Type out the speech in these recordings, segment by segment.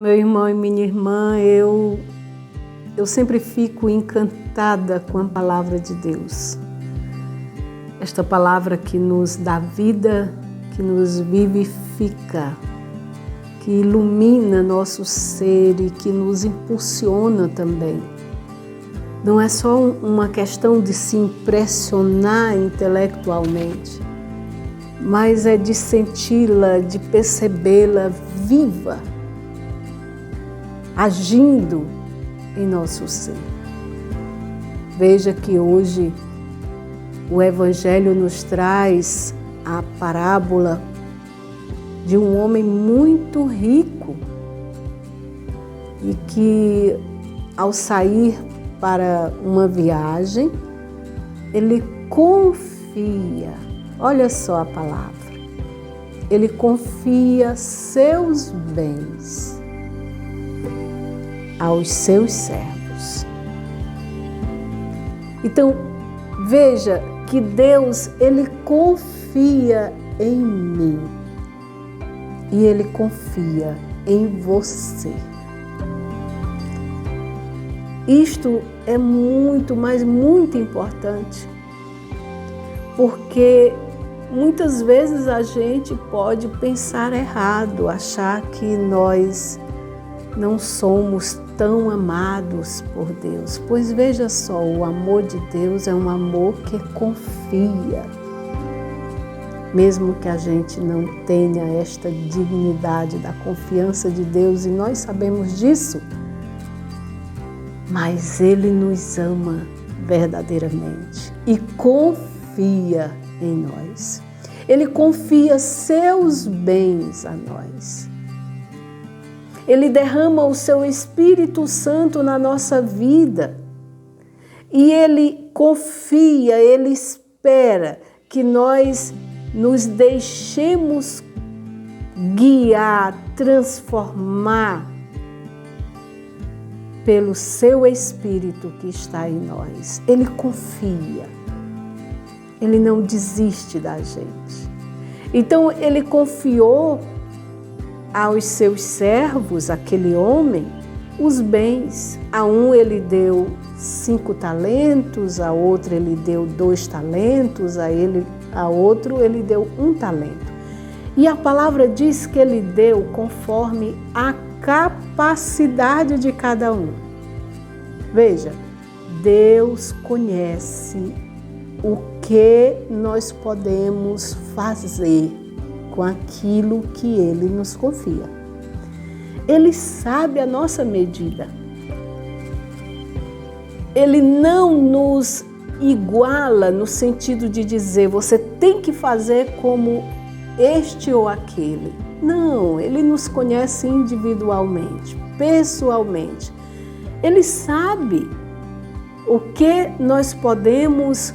Meu irmão e minha irmã, eu sempre fico encantada com a palavra de Deus. Esta palavra que nos dá vida, que nos vivifica, que ilumina nosso ser e que nos impulsiona também. Não é só uma questão de se impressionar intelectualmente, mas é de senti-la, de percebê-la viva, agindo em nosso ser. Veja que hoje o Evangelho nos traz a parábola de um homem muito rico e que, ao sair para uma viagem, ele confia, olha só a palavra, ele confia seus bens aos seus servos. Então, veja que Deus, Ele confia em mim e Ele confia em você. Isto é muito, mas muito importante, porque muitas vezes a gente pode pensar errado, achar que nós não somos tão amados por Deus. Pois veja só, o amor de Deus é um amor que confia. Mesmo que a gente não tenha esta dignidade da confiança de Deus, e nós sabemos disso, mas Ele nos ama verdadeiramente e confia em nós. Ele confia seus bens a nós. Ele derrama o seu Espírito Santo na nossa vida e Ele confia, Ele espera que nós nos deixemos guiar, transformar pelo seu Espírito que está em nós. Ele confia, Ele não desiste da gente. Então, Ele confiou aos seus servos, aquele homem, os bens. A um ele deu 5 talentos, a outro ele deu 2 talentos, a outro ele deu 1 talento. E a palavra diz que ele deu conforme a capacidade de cada um. Veja, Deus conhece o que nós podemos fazer com aquilo que Ele nos confia. Ele sabe a nossa medida. Ele não nos iguala no sentido de dizer, você tem que fazer como este ou aquele. Não, Ele nos conhece individualmente, pessoalmente. Ele sabe o que nós podemos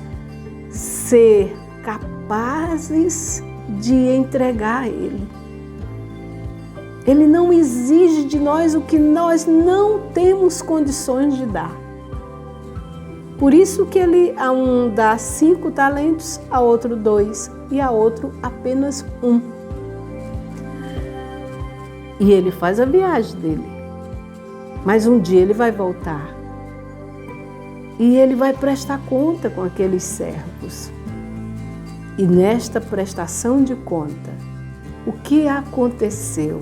ser capazes de entregar a Ele. Ele não exige de nós o que nós não temos condições de dar. Por isso que Ele a um dá 5 talentos, a outro 2 e a outro apenas 1. E Ele faz a viagem dele. Mas um dia Ele vai voltar. E Ele vai prestar conta com aqueles servos. E nesta prestação de conta, o que aconteceu?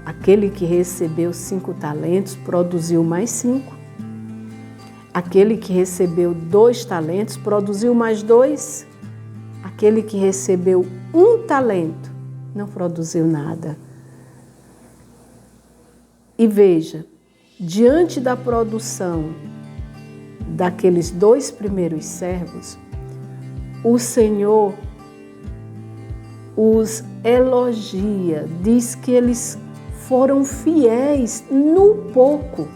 Aquele que recebeu 5 talentos produziu mais 5. Aquele que recebeu 2 talentos produziu mais 2. Aquele que recebeu 1 talento não produziu nada. E veja, diante da produção daqueles 2 primeiros servos, o Senhor os elogia, diz que eles foram fiéis no pouco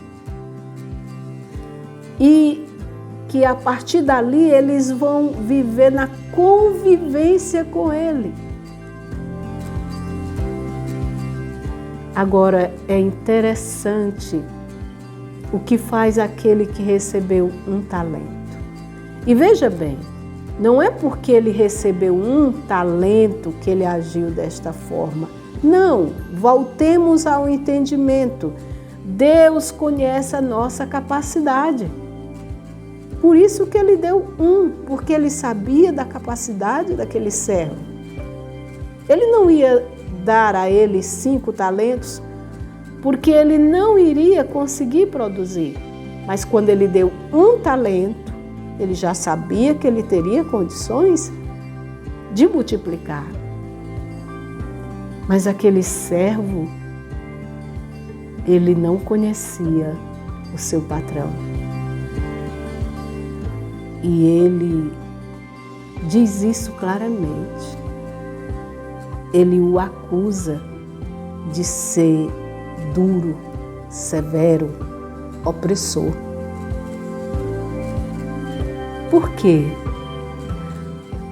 e que a partir dali eles vão viver na convivência com Ele. Agora, é interessante o que faz aquele que recebeu 1 talento. E veja bem, não é porque ele recebeu 1 talento que ele agiu desta forma. Não, voltemos ao entendimento. Deus conhece a nossa capacidade. Por isso que ele deu um, porque ele sabia da capacidade daquele servo. Ele não ia dar a ele 5 talentos, porque ele não iria conseguir produzir. Mas quando ele deu 1 talento, ele já sabia que ele teria condições de multiplicar. Mas aquele servo, ele não conhecia o seu patrão. E ele diz isso claramente. Ele o acusa de ser duro, severo, opressor. Por quê?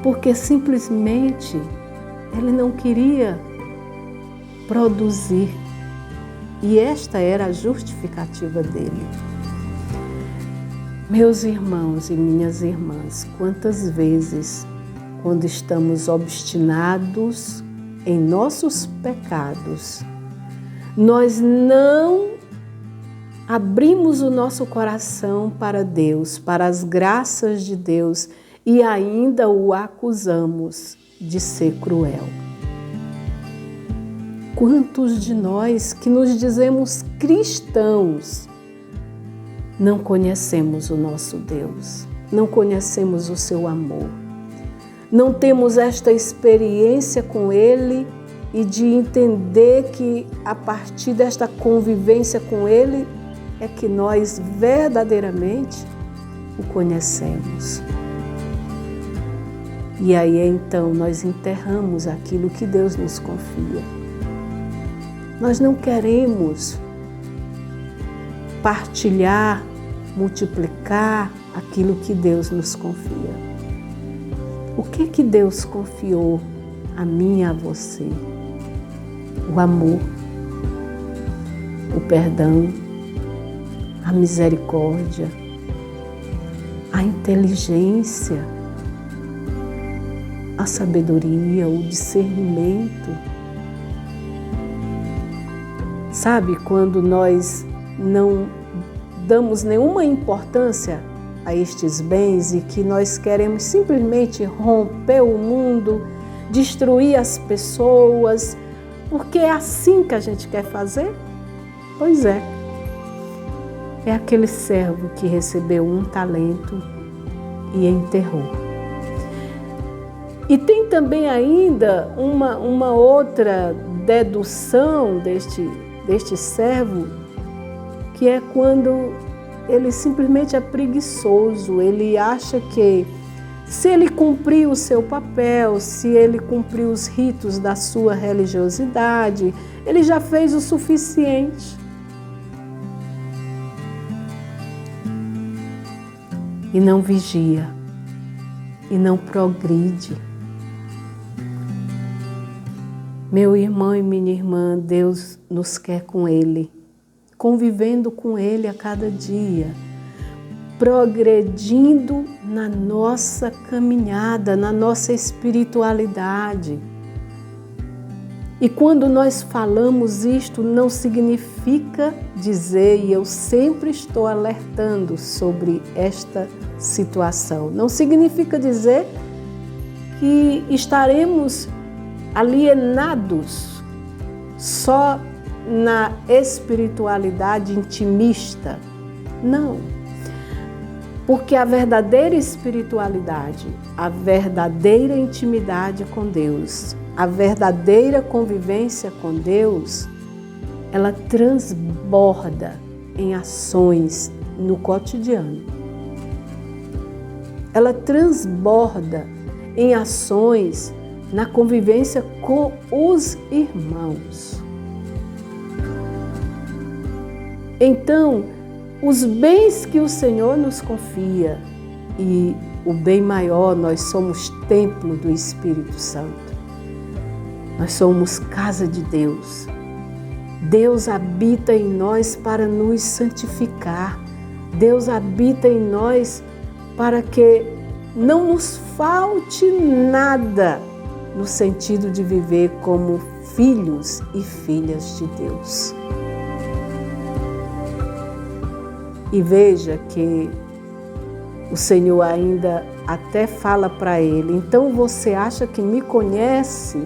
Porque simplesmente ele não queria produzir. E esta era a justificativa dele. Meus irmãos e minhas irmãs, quantas vezes, quando estamos obstinados em nossos pecados, nós não abrimos o nosso coração para Deus, para as graças de Deus, e ainda o acusamos de ser cruel. Quantos de nós que nos dizemos cristãos não conhecemos o nosso Deus, não conhecemos o seu amor, não temos esta experiência com Ele e de entender que a partir desta convivência com Ele é que nós verdadeiramente o conhecemos. E aí então nós enterramos aquilo que Deus nos confia. Nós não queremos partilhar, multiplicar aquilo que Deus nos confia. O que Deus confiou a mim e a você? O amor, o perdão, a misericórdia, a inteligência, a sabedoria, o discernimento. Sabe, quando nós não damos nenhuma importância a estes bens e que nós queremos simplesmente romper o mundo, destruir as pessoas, porque é assim que a gente quer fazer? Pois é. É aquele servo que recebeu 1 talento e enterrou. E tem também ainda uma outra dedução deste servo, que é quando ele simplesmente é preguiçoso, ele acha que se ele cumprir o seu papel, se ele cumprir os ritos da sua religiosidade, ele já fez o suficiente. E não vigia, e não progride. Meu irmão e minha irmã, Deus nos quer com Ele, convivendo com Ele a cada dia, progredindo na nossa caminhada, na nossa espiritualidade. E quando nós falamos isto, não significa dizer, e eu sempre estou alertando sobre esta situação, não significa dizer que estaremos alienados só na espiritualidade intimista. Não. Porque a verdadeira espiritualidade, a verdadeira intimidade com Deus, a verdadeira convivência com Deus, ela transborda em ações no cotidiano. Ela transborda em ações na convivência com os irmãos. Então, os bens que o Senhor nos confia, e o bem maior, nós somos templo do Espírito Santo. Nós somos casa de Deus. Deus habita em nós para nos santificar. Deus habita em nós para que não nos falte nada, no sentido de viver como filhos e filhas de Deus. E veja que o Senhor ainda até fala para ele: então você acha que me conhece?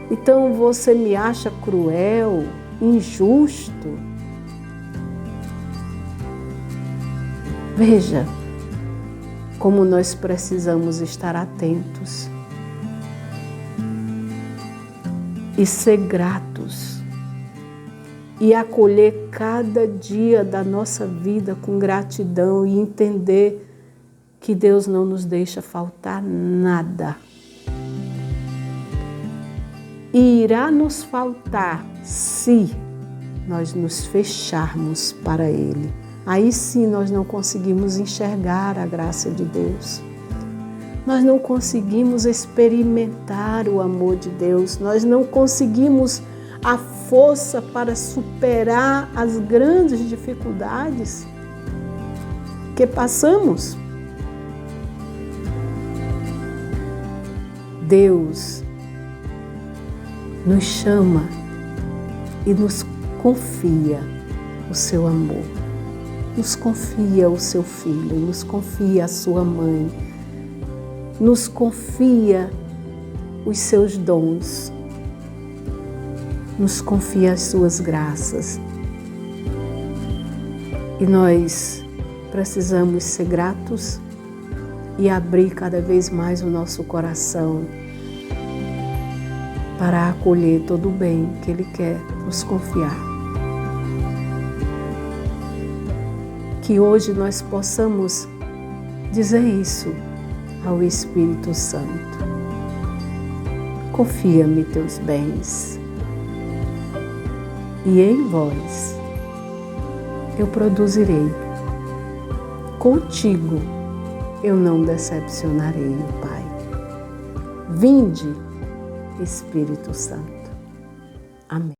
Então você me acha cruel, injusto? Veja como nós precisamos estar atentos e ser gratos e acolher cada dia da nossa vida com gratidão e entender que Deus não nos deixa faltar nada. E irá nos faltar se nós nos fecharmos para Ele. Aí sim nós não conseguimos enxergar a graça de Deus. Nós não conseguimos experimentar o amor de Deus. Nós não conseguimos a força para superar as grandes dificuldades que passamos. Deus nos chama e nos confia o seu amor, nos confia o seu filho, nos confia a sua mãe, nos confia os seus dons, nos confia as suas graças. E nós precisamos ser gratos e abrir cada vez mais o nosso coração para acolher todo o bem que Ele quer nos confiar. Que hoje nós possamos dizer isso ao Espírito Santo: confia-me teus bens, e em vós eu produzirei. Contigo eu não decepcionarei, Pai. Vinde, Espírito Santo. Amém.